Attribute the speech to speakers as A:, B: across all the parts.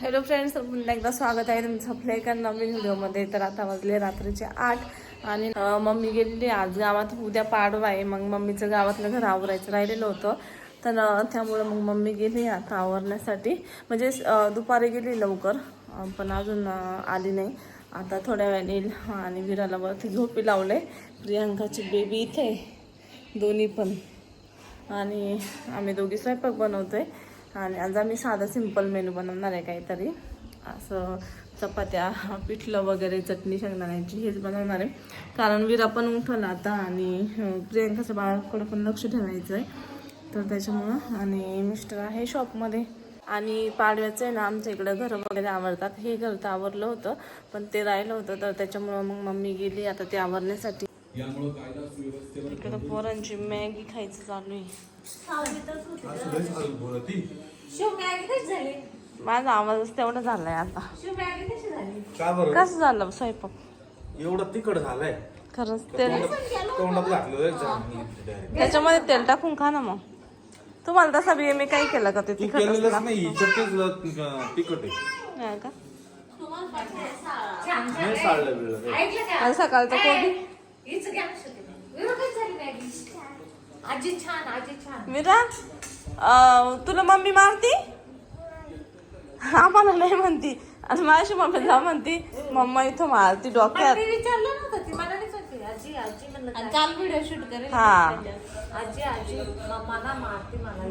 A: Hello friends, पुन्हा एकदा स्वागत आहे तुमचं आपल्या एका नवीन व्हिडिओमध्ये. तर आता वाजले रात्रीचे 8 आणि मम्मी गेलेली आज गावात. उद्या पाडवा आहे, मग मम्मीचं गावातलं घर आवरायचं राहिलेलं होतं. तर त्यामुळं मग मम्मी गेली आता आवरण्यासाठी. म्हणजे दुपारी गेली लवकर, पण अजून आली नाही. आता थोड्या वेळाने येईल. आणि विराला वरती झोपी लावले. प्रियांकाची बेबी इथे दोन्ही पण. आणि आम्ही दोघी स्वयंपाक बनवतोय. आणि आज आम्ही साधा सिंपल मेनू बनवणार आहे, काहीतरी असं चपात्या, पिठलं वगैरे, चटणी शेंगदाण्याची हेच बनवणार आहे. कारण विरा पण उठला आता आणि प्रियंकाच्या बाळाकडे पण लक्ष ठेवायचं आहे, तर त्याच्यामुळं. आणि मिस्टर आहे शॉपमध्ये. आणि पाडव्याचं आहे ना, आमच्या इकडं घरं वगैरे आवरतात. हे घर तर आवरलं होतं, पण ते राहिलं होतं, तर त्याच्यामुळं मग मम्मी गेली आता ते आवरण्यासाठी. इकडं पोरांची मॅगी खायचं चालू आहे. माझा आवाजच तेवढा झालाय आता. कसं झालं स्वयंपाक?
B: एवढं तिखट झालंय
A: खरंच. तेल
B: तोंडात घातलं
A: त्याच्यामध्ये तेल टाकून खा ना. मग तुम्हाला तसा बी मी काय केलं का ते तिखट
B: नाही. तिखट
A: आहे का?
B: नाही साळलं
A: सकाळचं कोबी मीरा, तुला मम्मी मारती? आम्हाला नाही म्हणती. आणि माझ्या मम्मीला म्हणती मम्मा इथं मारती डोक्यात. हा,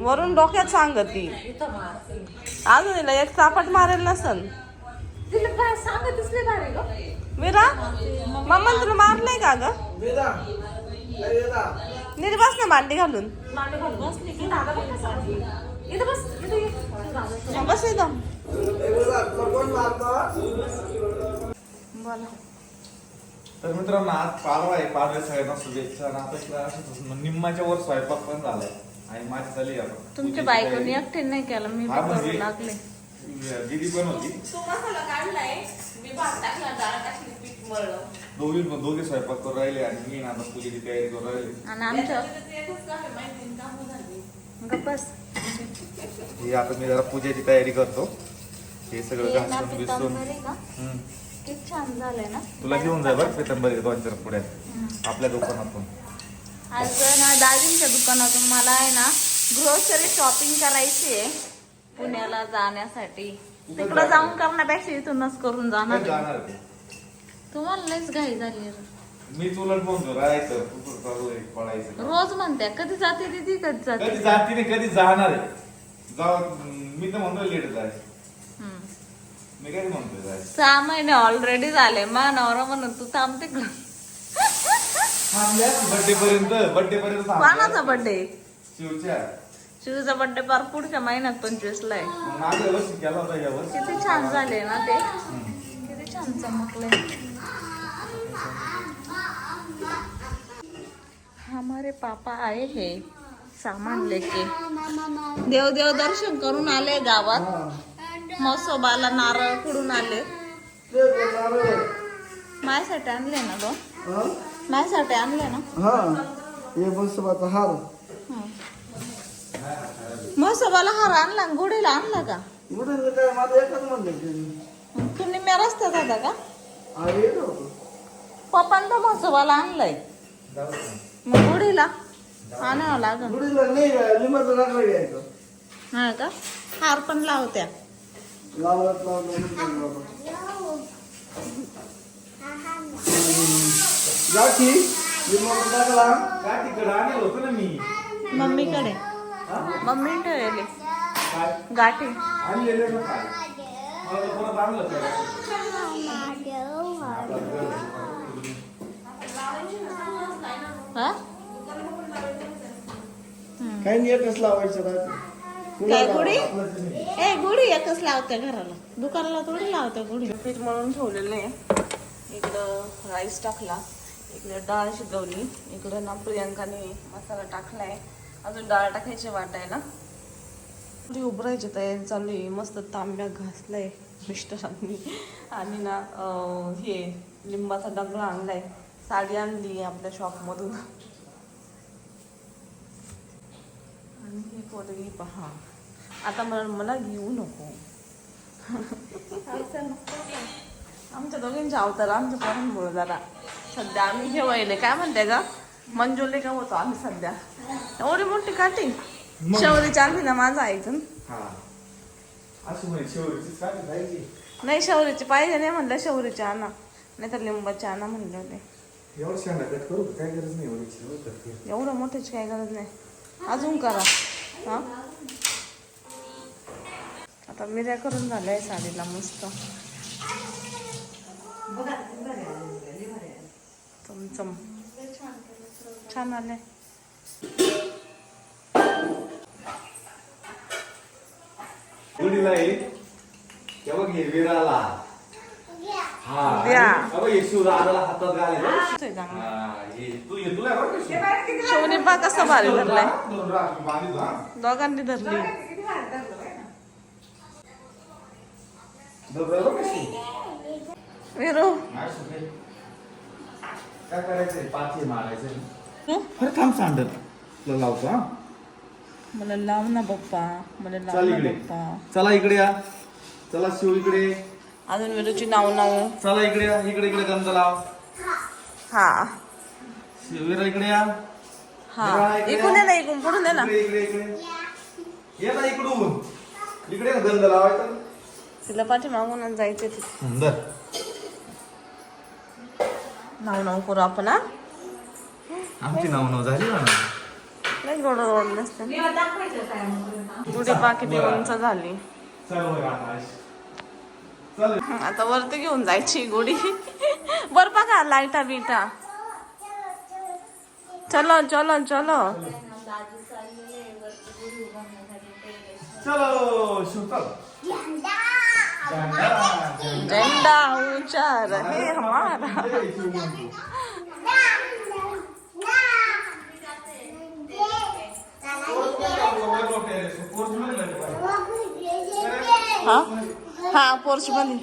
A: वरून डोक्यात सांगती. अजून हिला एक चापट मारेल नसन. मीरा, मम्मा तुला मारलंय का ग? नीट बस ना मांडी घालून. बस इथं. बोला.
B: तर मित्रांनो, आज पाडवा आहे. पाडव्या सगळ्यांना शुभेच्छा. आता निम्माच्या वर स्वयंपाक पण झालाय आणि माझी झाली. आता
A: तुमच्या बायकोनी एकटे नाही केलं, मी करू लागले.
B: दीदी पण होती. दोघे स्वयंपाक करून राहिले आणि मी आता पूजेची तयारी करून राहिले.
A: आणि आमच्या बस
B: हे आता मी जरा पूजेची तयारी करतो. हे सगळं घासून बिसून
A: किती छान झालंय ना.
B: तुला घेऊन जाय बरं पितंबरी 2-4 पुढ्यात आपल्या दुकानातून.
A: आज ना दाजींच्या दुकानातून मला आहे ना ग्रोसरी शॉपिंग करायची आहे पुण्याला जाण्यासाठी. तिकडं जाऊन करण्यापेक्षा इथूनच करून जाणार. तुम्हाला लयच घाई झाली.
B: मी तुला बोलतो राहायचं तू पळायचं.
A: रोज म्हणते कधी जाते दीदी, कधी जाते.
B: कधी जाती नाही, कधी जाणार आहे. मी तर म्हणतो लेट जायचं. मी काय म्हणतोय जायचं.
A: 6 महिने ऑलरेडी झाले. मा नवरा म्हणून तू थांबते का?
B: बर्थडे पर्यंत
A: कोणाचा बर्थडे?
B: शिवच्या.
A: शिवचा बर्थडे पार पुढच्या महिन्यात 25 ला आहे.
B: मागल्या वर्षी केला होता, या वर्षी.
A: किती छान झाले ना ते. किती छान चमकले. हमारे पापा आए हे सामान लेके. देव दर्शन करून आले गावात. मसोबाला नारळ कुडून आले. माझ्यासाठी आणले ना ग? माझ्यासाठी आणले ना? मसोबाला हार आणला, गुढीला आणला का? तुम्ही मी रस्त्यात होता का? पप्पान तर मसोबाला आणलाय, मग गुढीला आणावं लागल. हा का? हार पण लावत्या. मम्मीकडे मम्मी ठेवले गाठी.
B: काही नाही, एकच लावायचं.
A: काय गुढी? गुढी एकच लावत्या घराला, दुकानाला थोडी लावत्या गुढी. पीठ मळून ठेवलेलं आहे. इकडं राईस टाकला, इकडे डाळ शिजवली, इकडं ना प्रियांकाने मसाला टाकलाय. अजून डाळ टाकायची वाटायला. थोडी उभरायची तयारी चालू आहे. मस्त तांब्या घासलाय मिस्टरांनी. आणि ना हे लिंबाचा डबा आणलाय. साडी आणली आपल्या शॉपमधून. आणि हे पोरगी पहा, आता मला घेऊ नको. आमच्या दोघींचे अवतार आमच्या पोरांमुळे जरा सध्या आम्ही हे वहिले काय म्हणते ग मंजुले का होतो आम्ही सध्या एवढी मोठी काठी शौरीची आणली ना माझं ऐकून नाही शौरीची पाहिजे नाही म्हणलं शौरीची आणा नाही तर लिंबाची आणा म्हणले होते एवढं मोठ्याची काही गरज नाही अजून करा हा आता मिऱ्या करून झालंय साडीला मस्त चमचम छान आले शोनी पा कसा भारी धरलाय दोघांनी धरली विरू
B: काय करायचंय पाठी मारायचं अरे थांब सांडत लावतो हा
A: मला लाव ना पप्पा मला लाव
B: चल
A: ना
B: इकडे
A: पप्पा
B: चला इकडे या चला शिव इकडे
A: अजून विरूची नाव
B: चला इकडे या इकडे इकडे गंध लाव
A: हा
B: शिवीरा इकडे या
A: हा इकडून ये ना इकडून पुढून ये ना
B: इकडे इकडे ये ना इकडून इकडे गंध लावायचा
A: तिला पाठी मागून जायचे
B: सुंदर
A: नाव करू आपण हा
B: आमची नाव झाली ना
A: नाही गोड गोड नसते गुढी पाकिटी उंच झाली आता वरती घेऊन जायची गुढी बर बघा लाईटा बिटा चलो चलो चलो
B: चलो शिवता
A: झंडा ऊंचा रहे हमारा हा हा पोर्च मध्ये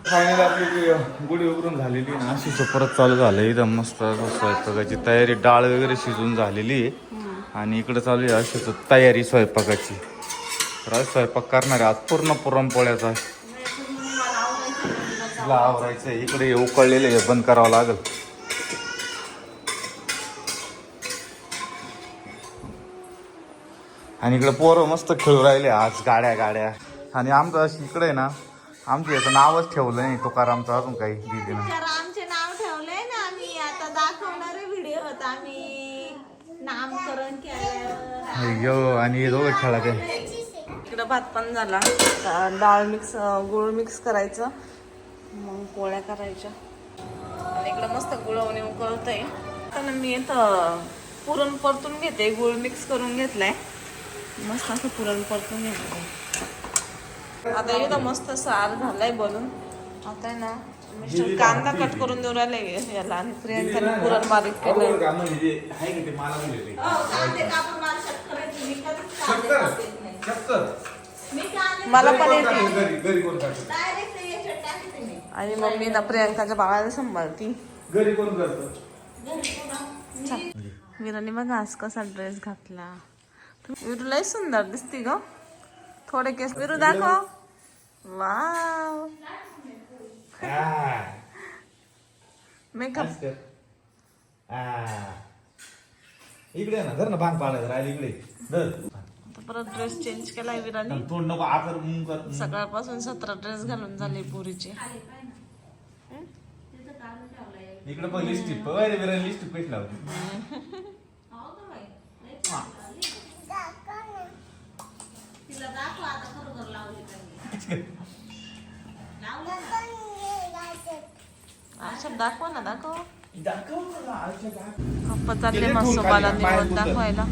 B: फायनल आपली गुढी उघडून झालेली ना अशीच परत चालू झालं एकदम मस्त स्वयंपाकाची तयारी डाळ वगैरे शिजून झालेली आहे आणि इकडे चालू आहे अशीच तयारी स्वयंपाकाची तर आज स्वयंपाक करणार आहे आज पूर्ण पुरणपोळ्याचा आवरायचं आहे इकडे उकळलेले आहे बंद करावं लागेल आणि इकडे पोरं मस्त खेळू राहिले आज गाड्या आणि आमचं इकडे आहे ना आमचं याचं नावच ठेवलं नाही तुकारामचं अजून काही दीदीनं
C: आमचे नाव ठेवलंय ना आम्ही आता दाखवणारे व्हिडिओ होता आम्ही नामकरण केलं
B: अय्यो आणि हे दोघं खेळा काय
A: इकडं भात पण झाला डाळ मिक्स गुळ मिक्स करायचं मग पोळ्या करायच्या आणि इकडं मस्त गुळवणी उकळतंय तर मी इथं पुरण परतून घेते गुळ मिक्स करून घेतलाय मस्त असं पुरण परतून घेतलंय आता इथं मस्त सार झालाय बनून आता आहे ना मिस्टर कांदा कट करून देऊ राहिले याला आणि प्रियंकाने पुरण बारीक केलंय मला पण येते आणि मम्मी ना प्रियंकाच्या बाळाला सांभाळती
B: घरी कोण करतो
A: विराने बघा आज कसा ड्रेस घातला विरू लय सुंदर दिसती ग थोडे केस विरू दाखव वाव मेकअप
B: इकडे ना धर ना भांग पाडायचं राहिले इकडे धर
A: परत ड्रेस चेंज केलाय विराने
B: तोंड नको आकर मुंग कर
A: सकाळपासून 17 ड्रेस घालून झाले पोरीचे
B: इकडे पण लिस्टिप रे लिस्टिप पैसे लावते
A: अच्छा दाखवा ना दाखव पप्पा चालले मसोबाला निवड दाखवायला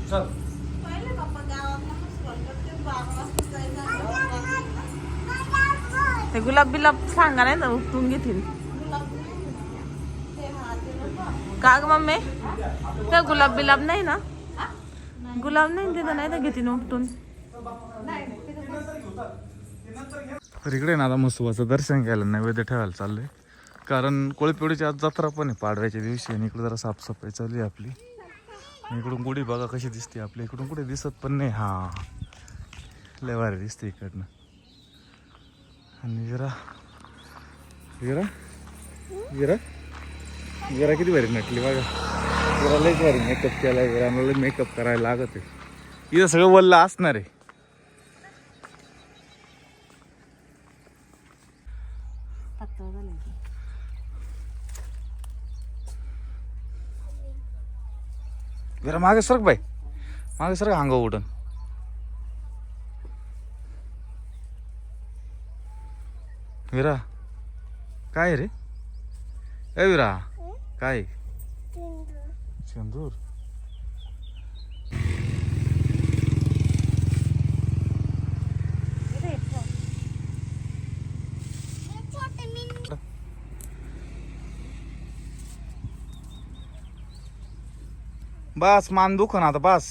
B: चल
A: ते गुलाब बिलाब सांगा नाही तर उपटून घेतील का ग मम्मी काय गुलाब बिलाब नाही ना गुलाब नाही तिथं, नाही तर घेते उपटून.
B: तर इकडे ना आता मसुबाचं दर्शन घ्यायला नैवेद्य ठेवायला चाललंय, कारण कोळपेवडीची आज जत्रा पण आहे पाडव्याच्या दिवशी. आणि इकडे जरा साफसफाई चालू आहे आपली. आणि इकडून गुढी बघा कशी दिसते आपल्या इकडून, कुठे दिसत पण नाही. हा लय भारी दिसते इकडनं. आणि विरा विरा विरा विरा किती भारी नटली बघा. विरा लयच भारी मेकअप केला. विराला मेकअप करायला लागत आहे. इथं सगळं वल्ल असणार आहे. विरा मागे सरक बाई, मागे सरक अंग उडन. विरा काय रे? ए विरा काय? शेंदूर. बस मान दुख ना आता बस.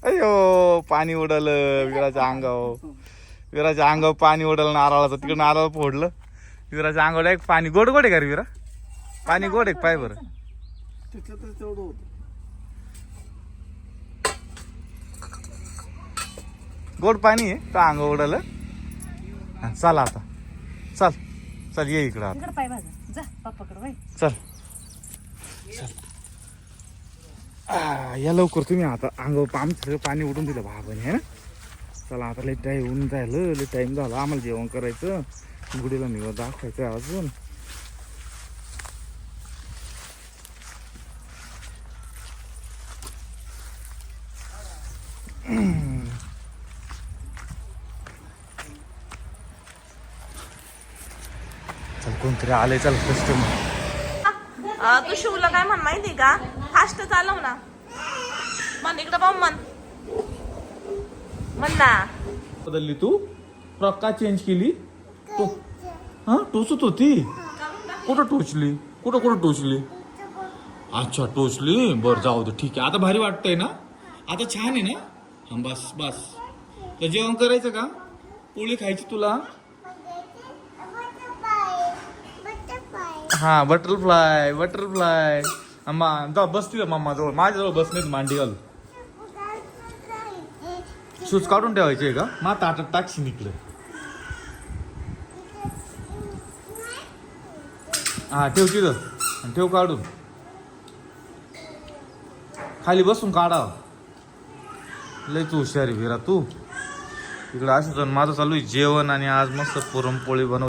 B: अयो पाणी उडलं विराच्या अंगावर. विराच्या अंगावर पाणी उडलं नारळाचं. तिकडे नारळ फोडलं विराच्या अंगावर एक पाणी. गोड गोड आहे का रे विरा? पाणी गोड आहे पाय बरं. गोड पाणी आहे तर अंग उडलं. चल आता चल चल ये इकडं आता चल. या लवकर तुम्ही आता अंगावर आमचं सगळं पाणी उडून दिलं बाबाने है ना. चला आता लई टाईम होऊन जायलं. लई टाईम झाला आम्हाला जेवण करायचं. गुडीला निवड दाखवायचं अजून. चल कोणतरी आलंय. चल कस्टमर.
A: तू शिवला काय म्हण माहिती का? फास्ट चालव ना. मन इकडं पाहून म्हण ना.
B: बदलली तू? फ्रॉक का चेंज केली? तो हा टोचत होती. कुठं टोचली? कुठं कुठं टोचली? अच्छा टोचली. बरं जाऊ दे ठीक आहे. आता भारी वाटतंय ना? आता छान आहे ना? हा बस बस. तर जेवण करायचं का? पोळी खायची तुला? हा बटरफ्लाय बटरफ्लाय. अम्मा जा बस तिथं मम्मा जवळ. माझ्याजवळ बस नाही मांडी घाल. शूज काढून ठेवायचे का? मा ताटात टाकशी निघलं. हा ठेव तिथं. ठेव काढून. खाली बसून काढा. लयच हुशार विरा तू. इकडं असं माझं चालू आहे जेवण. आणि आज मस्त पुरणपोळी बनव.